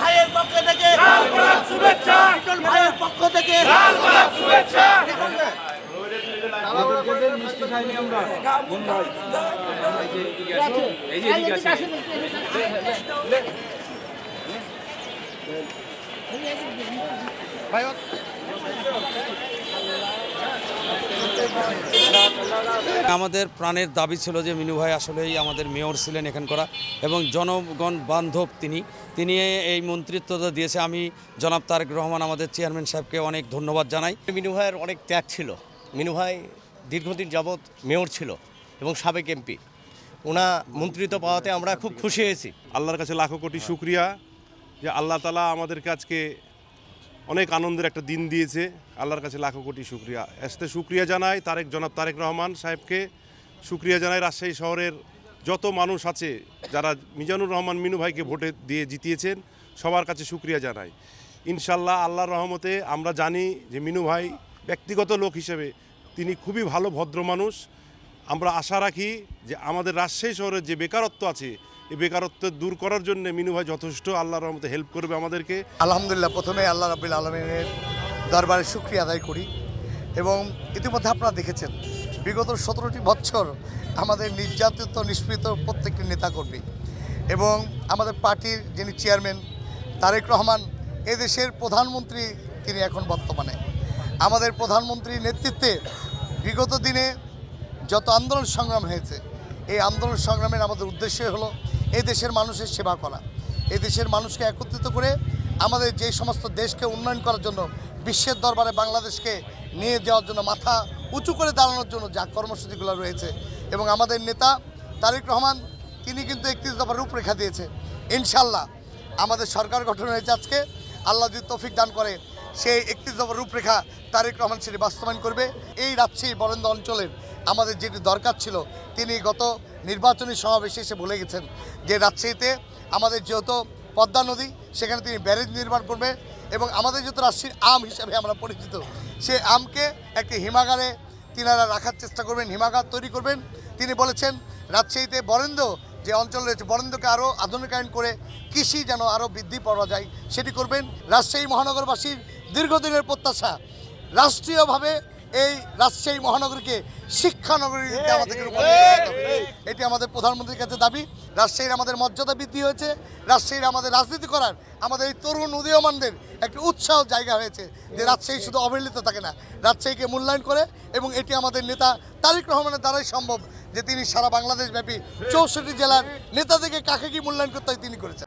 ভাইয়ের পক্ষ থেকে শুভেচ্ছা, ভাইয়ের পক্ষ থেকে শুভেচ্ছা। আমাদের প্রাণের দাবি ছিল যে মিনু ভাই আসলেই আমাদের মেয়র ছিলেন এখানকার এবং জনগণ বান্ধব তিনি এই মন্ত্রিত্বটা দিয়েছে। আমি জনাব তারেক রহমান আমাদের চেয়ারম্যান সাহেবকে অনেক ধন্যবাদ জানাই। মিনু ভাইয়ের অনেক ত্যাগ ছিল। মিনু ভাই দীর্ঘদিন যাবৎ মেয়র ছিল এবং সাবেক এমপি। ওনা মন্ত্রিত্ব পাওয়াতে আমরা খুব খুশি হয়েছি। আল্লাহর কাছে লাখো কোটি শুকরিয়া যে আল্লাহ তাআলা আমাদেরকে আজকে অনেক আনন্দের একটা দিন দিয়েছে। আল্লাহর কাছে লাখো কোটি শুকরিয়া। এসতে শুকরিয়া জানাই জনাব তারেক রহমান সাহেবকে, শুকরিয়া জানাই রাজশাহী শহরের যত মানুষ আছে যারা মিজানুর রহমান মিনু ভাইকে ভোটে দিয়ে জিতিয়েছেন, সবার কাছে শুকরিয়া জানাই। ইনশাল্লাহ আল্লাহর রহমতে আমরা জানি যে মিনু ভাই ব্যক্তিগত লোক হিসেবে তিনি খুবই ভালো ভদ্র মানুষ। আমরা আশা রাখি যে আমাদের রাজশাহী শহরের যে বেকারত্ব আছে এই বেকারত্ব দূর করার জন্য মিনু ভাই যথেষ্ট আল্লাহর রহমতে হেল্প করবে আমাদেরকে। আলহামদুলিল্লাহ, প্রথমে আল্লাহ রাব্বিল আলামিনের দরবারে শুকরিয়া আদায় করি। এবং ইতিমধ্যে আপনারা দেখেছেন বিগত 17টি বছর আমাদের নির্যাতিত নিষ্পীড়িত প্রত্যেকটি নেতাকর্মী এবং আমাদের পার্টির যিনি চেয়ারম্যান তারেক রহমান, এদেশের প্রধানমন্ত্রী তিনি এখন বর্তমানে। আমাদের প্রধানমন্ত্রীর নেতৃত্বে বিগত দিনে যত আন্দোলন সংগ্রাম হয়েছে, এই আন্দোলন সংগ্রামের আমাদের উদ্দেশ্যই হলো এই দেশের মানুষের সেবা করা, এই দেশের মানুষকে একত্রিত করে আমাদের যে সমস্ত দেশকে উন্নয়ন করার জন্য, বিশ্বের দরবারে বাংলাদেশকে নিয়ে যাওয়ার জন্য, মাথা উঁচু করে দাঁড়ানোর জন্য যা কর্মসূচিগুলো রয়েছে। এবং আমাদের নেতা তারেক রহমান তিনি কিন্তু 31 দফার রূপরেখা দিয়েছে। ইনশাল্লাহ আমাদের সরকার গঠন হয়েছে আজকে, আল্লাহ যদি তৌফিক দান করে সেই 31 দফার রূপরেখা তারেক রহমান সেটি বাস্তবায়ন করবে। এই রাজশাহী বরেন্দ্র অঞ্চলের আমাদের যেটি দরকার ছিল, তিনি গত নির্বাচনী সমাবেশে এসে বলে গেছেন যে রাজশাহীতে আমাদের যেহেতু পদ্মা নদী, সেখানে তিনি ব্যারেজ নির্মাণ করবে এবং আমাদের যেহেতু রাজশাহীর আম হিসাবে আমরা পরিচিত, সেই আমকে একটি হিমাগারে তিনারা রাখার চেষ্টা করবেন, হিমাগার তৈরি করবেন। তিনি বলেছেন রাজশাহীতে বরেন্দ্র যে অঞ্চল রয়েছে, বরেন্দ্রকে আরও আধুনিকায়ন করে কৃষি যেন আরও বৃদ্ধি পাওয়া যায় সেটি করবেন। রাজশাহী মহানগরবাসীর দীর্ঘদিনের প্রত্যাশা, রাষ্ট্রীয়ভাবে এই রাজশাহী মহানগরীকে শিক্ষানগরীতে আমাদেরকে রূপান্তরিত করতে হবে। এটি আমাদের প্রধানমন্ত্রীর কাছে দাবি। রাজশাহীর আমাদের মর্যাদা বৃদ্ধি হয়েছে, রাজশাহীর আমাদের রাজনীতি করার আমাদের এই তরুণ উদীয়মানদের একটা উৎসাহ জায়গা হয়েছে যে রাজশাহী শুধু অবহেলিত থাকে না, রাজশাহীকে মূল্যায়ন করে। এবং এটি আমাদের নেতা তারেক রহমানের দ্বারাই সম্ভব যে তিনি সারা বাংলাদেশব্যাপী 64 জেলার নেতাদেরকে কাকে কি মূল্যায়ন করতে হয় তিনি করেছেন।